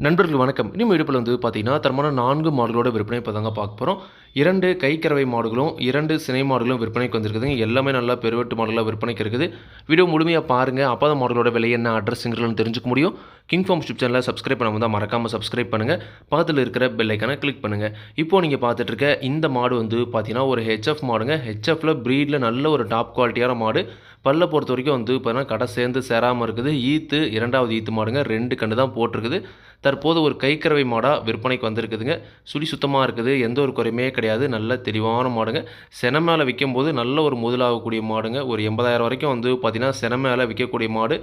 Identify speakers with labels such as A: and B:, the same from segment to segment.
A: நண்பர்கள் வணக்கம். இனிமே இடுப்புல வந்து பார்த்தீங்கன்னா, தரமான 4 மாடுகளோட விற்பனை இப்ப தாங்க பார்க்க போறோம். 2 கைக்கறவை மாடுகளும், 2 சினை மாடுகளும் விற்பனைக்கு வந்திருக்குதுங்க. எல்லாமே நல்லா பெருவெட்டு மாடுகளா விற்பனைக்கு இருக்குது. வீடியோ முழுமையா பாருங்க. அப்பதான் மாடுகளோட விலை என்ன, அட்ரஸ்ங்கிறதுலாம் தெரிஞ்சுக்க முடியும். கிங் ஃபார்ம் யூடியூப் சேனலை சப்ஸ்கிரைப் பண்ணாம இருந்தா மறக்காம சப்ஸ்கிரைப் பண்ணுங்க. பக்கத்துல இருக்கிற பெல் ஐகானை கிளிக் பண்ணுங்க. இப்போ நீங்க பார்த்துட்டு இருக்க இந்த மாடு வந்து பார்த்தீங்கன்னா, ஒரு ஹெச்எஃப் மாடுங்க. ஹெச்எஃப்ல பிரீட்ல நல்ல ஒரு டாப் குவாலிட்டியான மாடு. பல்ல பொறுத்தவரைக்கும் வந்து பார்த்தீங்கன்னா, கடை சேர்ந்து சேராம இருக்குது. ஈத்து 2வது ஈத்து மாடுங்க. 2 கன்று தான் போட்டிருக்குது. தற்போது ஒரு கைக்கறவை மாடா விற்பனைக்கு வந்திருக்குதுங்க. சுழி சுத்தமா இருக்குது. எந்த ஒரு குறையுமே கிடையாது. நல்ல தெளிவான மாடுங்க. செனை மேல விக்கும்போது நல்ல ஒரு முதலாகக்கூடிய மாடுங்க. ஒரு 80,000 வரைக்கும் வந்து பார்த்தீங்கன்னா, செனை மேல விக்கக்கூடிய மாடு.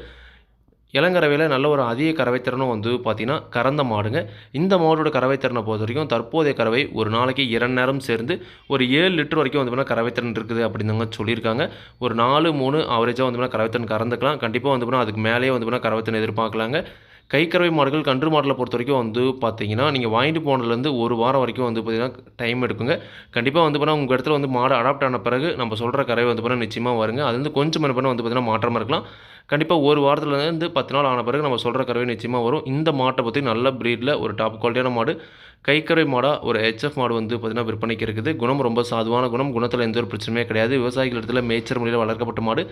A: இளங்கறவையில நல்ல ஒரு அதிக கறவைத்திறனும் வந்து பார்த்தீங்கன்னா, கறந்த மாடுங்க. இந்த மாடோட கறவைத்திறனை பொறுத்தவரைக்கும் தற்போதைய கறவை ஒரு நாளைக்கு 2 நேரம் சேர்ந்து ஒரு 7 லிட்டர் வரைக்கும் வந்து பார்த்தீங்கன்னா, கறவைத்திறன் இருக்குது அப்படிதாங்க சொல்லியிருக்காங்க. ஒரு 4, 3 ஆவரேஜா வந்து பார்த்தீங்கன்னா, கறவைத்திறன் கறந்துக்கலாம். கண்டிப்பா வந்து பார்த்தீங்கன்னா, அதுக்கு மேலேயே வந்து பார்த்தீங்கன்னா, கறவைத்திறன் எதிர்பார்க்கலாங்க. கைக்கறவை மாடுகள், கன்று மாடுல பொறுத்தவரைக்கும் வந்து பார்த்தீங்கன்னா, நீங்க வாங்கிட்டு போனதுலேருந்து 1 வாரம் வரைக்கும் வந்து பார்த்தீங்கன்னா, டைம் எடுக்குங்க. கண்டிப்பா வந்து பார்த்தீங்கன்னா, உங்க இடத்துல வந்து மாடு அடாப்ட் ஆன பிறகு நம்ம சொல்ற கறவை வந்து பார்த்தீங்கன்னா, நிச்சயமா வருங்க. அது வந்து கொஞ்சம் முன்ன வந்து பார்த்தீங்கன்னா, மாற்றமா இருக்கலாம். கண்டிப்பா 1 வாரத்துலேருந்து 10 நாள் ஆன பிறகு நம்ம சொல்ற கறவை நிச்சயமா வரும். இந்த மாட்ட பத்தி நல்ல பிரீட்ல ஒரு டாப் குவாலிட்டியான மாடு. கைக்கறவை மாடா ஒரு ஹெச்எஃப் மாடு வந்து பார்த்தீங்கன்னா, விற்பனைக்கு இருக்குது. குணம் ரொம்ப சாதுவான குணம். குணத்தில எந்த ஒரு பிரச்சனையுமே கிடையாது. விவசாயிகள் இடத்துல மேய்ச்சல் முறையில வளர்க்கப்பட்ட மாடு.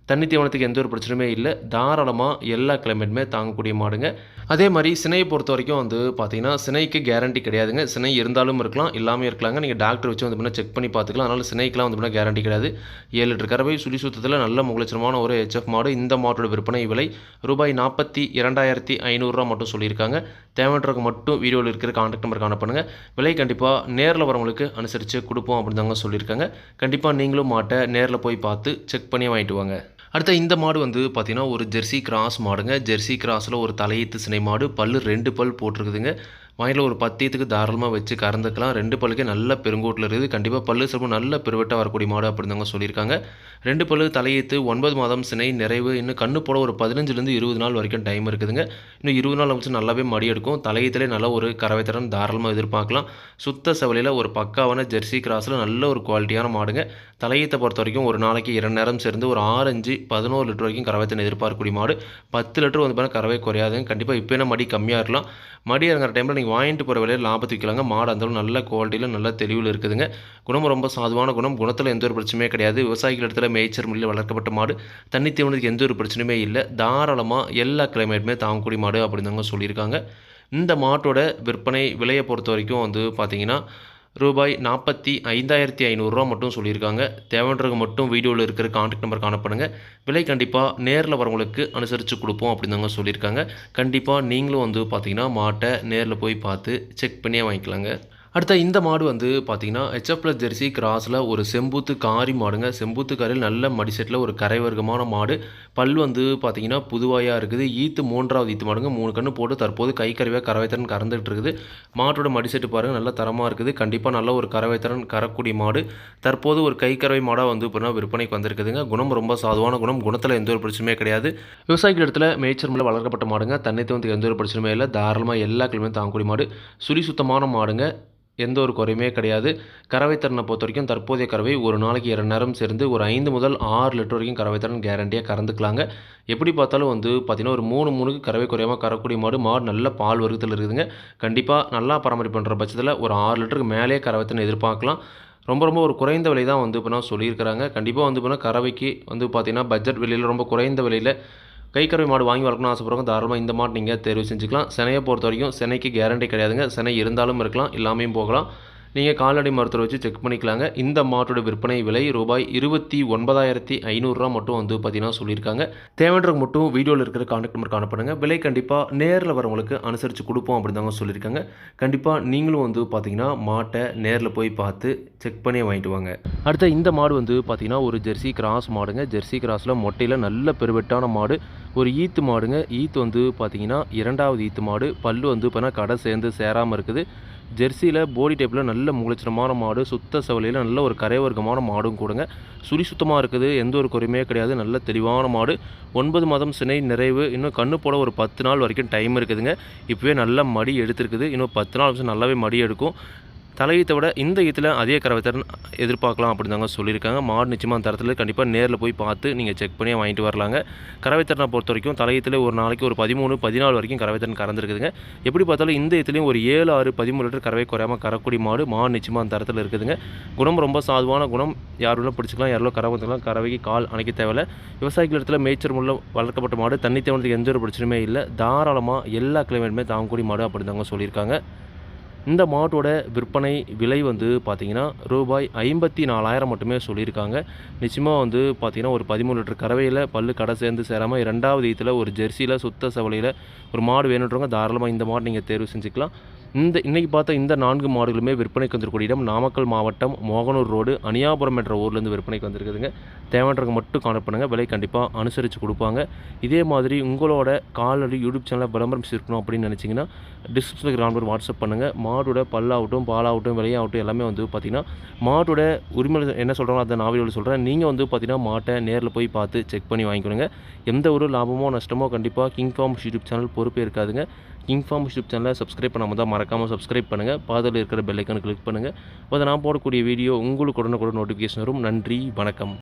A: தண்ணி தீவனத்துக்கு எந்த ஒரு பிரச்சனையுமே இல்ல. தாராளமா எல்லா கிளைமேட்டுமே தாங்கக்கூடிய மாடுங்க. அதே மாரி சினைய பொறுத்தவரைக்கும் வந்து பார்த்தீங்கன்னா, சினைக்கு கேரண்டி கிடையாதுங்க. சினை இருந்தாலும் இருக்கலாம், இல்லாமயும் இருக்கலாங்க. நீங்க டாக்டர் வச்சு வந்து பார்த்தீங்கன்னா, செக் பண்ணி பார்த்துக்கலாம். அதனால சினைக்குலாம் வந்து பார்த்தீங்கன்னா, கேரண்டி கிடையாது. 7 லிட்டர் கறவை சுழி சுத்தத்தில நல்ல முகலட்சணமான ஒரு ஹெச்எஃப் மாடு. இந்த மாட்டோட விற்பனை விலை ரூபாய் 42,500 மட்டும் சொல்லியிருக்காங்க. தேவைன்றவங்க மட்டும் வீடியோவில் இருக்கிற கான்டாக்ட் நம்பருக்கு அனுப்புங்க. விலை கண்டிப்பா நேர்ல வரவங்களுக்கு அனுசரிச்சு குடுப்போம் அப்படின்னு தாங்க சொல்லியிருக்காங்க. கண்டிப்பா நீங்களும் மாட்ட நேர்ல போய் பார்த்து செக் பண்ணி வாங்கிட்டு வாங்க. அடுத்த இந்த மாடு வந்து பார்த்தீங்கன்னா, ஒரு ஜெர்சி கிராஸ் மாடுங்க. ஜெர்சி கிராஸ்ல ஒரு தலையீத்து சினை மாடு. பல்லு 2 பல் போட்டிருக்குதுங்க. வாயில ஒரு 10 ஈத்துக்கு தாராளமா வச்சு கறந்துக்கலாம். 2 பல்லுக்கே நல்ல பெருங்கூட்டில இருக்குது. கண்டிப்பா பல்லு சிறப்பு நல்ல பெருவெட்டா வரக்கூடிய மாடு அப்படின்னு தாங்க சொல்லியிருக்காங்க. 2 பல்லு தலையீத்து 9 மாதம் சினை நிறைவு. இன்னும் கண்ணு போட ஒரு 15லேருந்து 20 நாள் வரைக்கும் டைம் இருக்குதுங்க. இன்னும் 20 நாள் கழிச்சு நல்லாவே மடி எடுக்கும். தலையீத்திலே நல்ல ஒரு கறவைத்திறன் தாராளமா எதிர்பார்க்கலாம். சுத்த செவலையில ஒரு பக்காவான ஜெர்சி கிராஸ்ல நல்ல ஒரு குவாலிட்டியான மாடுங்க. தலையீத்த பொறுத்தவரைக்கும் ஒரு நாளைக்கு 2 நேரம் சேர்ந்து ஒரு 6, 5, 11 லிட்டர் வரைக்கும் கறவைத்திறன் எதிர்பார்க்கக்கூடிய மாடு. 10 லிட்டர் வந்து பார்த்தீங்கன்னா, கறவை குறையாதுங்க. கண்டிப்பா இப்போனா மடி கம்மியா இருக்கலாம். மடி இறங்குற டைமில் நீங்கள் வாங்கிட்டு போகிற விலையில் லாபத்துக்கு விற்கலாங்க. மாடு அந்தளவு நல்ல குவாலிட்டியில் நல்ல தெளிவில் இருக்குதுங்க. குணம் ரொம்ப சாதுவான குணம். குணத்தில் எந்த ஒரு பிரச்சனையுமே கிடையாது. விவசாயிகள் இடத்துல மேய்ச்சல் முறையில் வளர்க்கப்பட்ட மாடு. தண்ணி தீவனத்துக்கு எந்த ஒரு பிரச்சனையுமே இல்லை. தாராளமாக எல்லா கிளைமேட்டுமே தாங்கக்கூடிய மாடு அப்படின்னு தாங்க சொல்லியிருக்காங்க. இந்த மாட்டோட விற்பனை விலையை பொறுத்த வரைக்கும் வந்து பார்த்தீங்கன்னா, ரூபாய் 45,500 மட்டும் சொல்லியிருக்காங்க. தேவைன்றவங்க மட்டும் வீடியோவில் இருக்கிற கான்டாக்ட் நம்பருக்கு அனுப்புங்க. விலை கண்டிப்பாக நேரில் வரவங்களுக்கு அனுசரித்து கொடுப்போம் அப்படின்னு தாங்க சொல்லியிருக்காங்க. கண்டிப்பாக நீங்களும் வந்து பார்த்தீங்கன்னா, மாட்டை நேரில் போய் பார்த்து செக் பண்ணியே வாங்கிக்கலாங்க. அடுத்த இந்த மாடு வந்து பார்த்தீங்கன்னா, ஹெச்எஃப் ப்ளஸ் ஜெர்சி கிராஸில் ஒரு செம்பூத்து காரி மாடுங்க. செம்பூத்து காரியில் நல்ல மடிசெட்டில் ஒரு கரை வர்க்கமான மாடு. பல் வந்து பார்த்தீங்கன்னா, புதுவாயாக இருக்குது. ஈத்து 3வது ஈத்து மாடுங்க. 3 கன்று போட்டு தற்போது கைக்கறவையாக கறவைத்திறன் கறந்துட்டு இருக்குது. மாட்டோட மடிசெட்டு பாருங்கள் நல்ல தரமாக இருக்குது. கண்டிப்பாக நல்ல ஒரு கறவைத்திறன் கறக்கூடிய மாடு. தற்போது ஒரு கைக்கறவை மாடாக வந்து இப்போ விற்பனைக்கு வந்திருக்குதுங்க. குணம் ரொம்ப சாதுவான குணம். குணத்தில் எந்த ஒரு பிரச்சனையுமே கிடையாது. விவசாயிகள் இடத்துல மேய்ச்சல் முறையில் வளர்க்கப்பட்ட மாடுங்க. தண்ணி தீவனத்துக்கு எந்த ஒரு பிரச்சனையுமே இல்லை. தாராளமாக எல்லா கிழமையும் தாங்கக்கூடிய மாடு. சுழி சுத்தமான மாடுங்க. எந்த ஒரு குறையுமே கிடையாது. கறவைத்திறனை பொறுத்தவரைக்கும் தற்போதைய கறவை ஒரு நாளைக்கு 2 நேரம் சேர்ந்து ஒரு 5 முதல் 6 லிட்டர் வரைக்கும் கறவைத்திறன் கேரண்டியாக கறந்துக்கலாங்க. எப்படி பார்த்தாலும் வந்து பார்த்தீங்கன்னா, ஒரு 3 கறவை குறையாம கறக்கூடிய மாடு. மாடு நல்ல பால் வர்க்கத்தில் இருக்குதுங்க. கண்டிப்பாக நல்லா பராமரிப்பு பண்ணுற பட்சத்தில் ஒரு 6 லிட்டருக்கு மேலேயே கறவைத்திறன் எதிர்பார்க்கலாம். ரொம்ப ஒரு குறைந்த விலை தான் வந்து இப்போ சொல்லியிருக்கிறாங்க. கண்டிப்பாக வந்து இப்போ கறவைக்கு வந்து பார்த்தீங்கன்னா, பட்ஜெட் விலையில் ரொம்ப குறைந்த விலையில் கைக்கறவை மாடு வாங்கி வளர்க்கணும்னு ஆசைப்படுறவங்க தாராளமாக இந்த மாடு நீங்கள் தேர்வு செஞ்சுக்கலாம். சினையை பொறுத்த வரைக்கும் சினைக்கு கேரண்டி கிடையாதுங்க. சினை இருந்தாலும் இருக்கலாம், இல்லாமையும் போகலாம். நீங்கள் கால்நடை மருத்துவர் வச்சு செக் பண்ணிக்கலாங்க. இந்த மாட்டோட விற்பனை விலை ரூபாய் 29,500 மட்டும் வந்து பார்த்தீங்கன்னா சொல்லியிருக்காங்க. தேவைன்றவங்க மட்டும் வீடியோவில் இருக்கிற கான்டாக்ட் நம்பருக்கு அனுப்புங்க. விலை கண்டிப்பாக நேரில் வரவங்களுக்கு அனுசரித்து கொடுப்போம் அப்படின்னு தாங்க சொல்லியிருக்காங்க. கண்டிப்பாக நீங்களும் வந்து பார்த்தீங்கன்னா, மாட்டை நேரில் போய் பார்த்து செக் பண்ணி வாங்கிட்டு வாங்க. அடுத்த இந்த மாடு வந்து பார்த்தீங்கன்னா, ஒரு ஜெர்சி கிராஸ் மாடுங்க. ஜெர்சி கிராஸில் மொட்டையில் நல்ல பெருவெட்டான மாடு. ஒரு ஈத்து மாடுங்க. ஈத்து வந்து பார்த்தீங்கன்னா, 2வது ஈத்து மாடு. பல்லு வந்து பார்த்தீங்கன்னா, கடை சேர்ந்து சேராமல் இருக்குது. ஜெர்சியில் போடி டைப்பில் நல்ல முகலட்சணமான மாடு. சுத்த செவலையில் நல்ல ஒரு கரை வர்க்கமான மாடும் கூடங்க. சுழி சுத்தமாக இருக்குது. எந்த ஒரு குறையுமே கிடையாது. நல்ல தெளிவான மாடு. 9 மாதம் சினை நிறைவு. இன்னும் கண்ணு போட ஒரு 10 நாள் வரைக்கும் டைம் இருக்குதுங்க. இப்போவே நல்ல மடி எடுத்துருக்குது. இன்னும் 10 நாள் நல்லாவே மடி எடுக்கும். தலையீத்தை விட இந்த ஈத்தில் அதிக கறவைத்திறன் எதிர்பார்க்கலாம் அப்படின்னு தாங்க சொல்லியிருக்காங்க. மாடு நிச்சயமாக அந்த தரத்தில் கண்டிப்பாக நேரில் போய் பார்த்து நீங்கள் செக் பண்ணி வாங்கிட்டு வரலாங்க. கறவைத்திறனை பொறுத்த வரைக்கும் தலையீத்தில் ஒரு நாளைக்கு ஒரு 13, 14 வரைக்கும் கறவைத்திறன் கறந்துருக்குதுங்க. எப்படி பார்த்தாலும் இந்த ஈத்துலேயும் ஒரு 7, 6, 13 லிட்டர் கறவை குறையாமல் கறக்கூடிய மாடு நிச்சயமாக அந்த தரத்தில் இருக்குதுங்க. குணம் ரொம்ப சாதுவான குணம். யார் வேணாலும் பிடிச்சிக்கலாம், யாரெல்லாம் கறவை வந்துக்கலாம். கறவைக்கு கால் அணைக்க தேவையில்லை. விவசாயிகள் இடத்துல மேய்ச்சல் முள்ள வளர்க்கப்பட்ட மாடு, தண்ணி தேவனத்துக்கு எந்த ஒரு பிரச்சனையுமே இல்லை. தாராளமாக எல்லா கிளைமேட்டுமே தாங்கக்கூடிய மாடு அப்படின்னு தாங்க சொல்லியிருக்காங்க. இந்த மாட்டோட விற்பனை விலை வந்து பார்த்திங்கன்னா ரூபாய் 54,000 மட்டுமே சொல்லியிருக்காங்க. நிச்சயமாக வந்து பார்த்திங்கன்னா ஒரு 13 லிட்டர் கறவையில் பல்லு கடை சேர்ந்து சேராமல் 2வது ஈத்தில் ஒரு ஜெர்சியில் சுத்த செவலையில் ஒரு மாடு வேணுன்றவங்க தாராளமாக இந்த மாடு நீங்கள் தேர்வு செஞ்சுக்கலாம். இன்றைக்கி பார்த்த இந்த 4 மாடுகளுமே விற்பனைக்கு வந்திருக்கூடிய இடம் நாமக்கல் மாவட்டம் மோகனூர் ரோடு அணியாபுரம் என்ற ஊர்லேருந்து விற்பனைக்கு வந்திருக்குதுங்க. தேவைன்றவங்க மட்டும் கான்டாக்ட் பண்ணுங்கள். விலை கண்டிப்பாக அனுசரித்து கொடுப்பாங்க. இதே மாதிரி உங்களோட கால்நடை யூடியூப் சேனலில் விளம்பரம் சேர்க்கணும் அப்படின்னு நினச்சிங்கன்னா டிஸ்கிரிப்ஷனில் இருக்கிற நம்பர் வாட்ஸ்அப் பண்ணுங்கள். மாடோட பல்லாகட்டும், பாலாகட்டும், விலையாகட்டும் எல்லாமே வந்து பார்த்திங்கன்னா மாட்டோட உரிமை என்ன சொல்கிறாங்களோ அதை நான் வீடியோவில் சொல்கிறேன். நீங்கள் வந்து பார்த்திங்கன்னா மாட்டை நேரில் போய் பார்த்து செக் பண்ணி வாங்கிக்கணுங்க. எந்த ஒரு லாபமோ நஷ்டமோ கண்டிப்பாக கிங் ஃபார்ம்ஸ் யூடியூப் சேனல் பொறுப்பே இருக்காதுங்க. கிங் ஃபார்ம்ஸ் யூடியூப் சேனலை சப்ஸ்கிரைப் பண்ணாமல் தான் மறக்காமல் சப்ஸ்கிரைப் பண்ணுங்கள். பாதத்தில் இருக்கிற பெல் ஐக்கானை கிளிக் பண்ணுங்கள். அப்போ நான் போடக்கூடிய வீடியோ உங்களுக்கு உடனுக்குடன் நோட்டிஃபிகேஷன் வரும். நன்றி, வணக்கம்.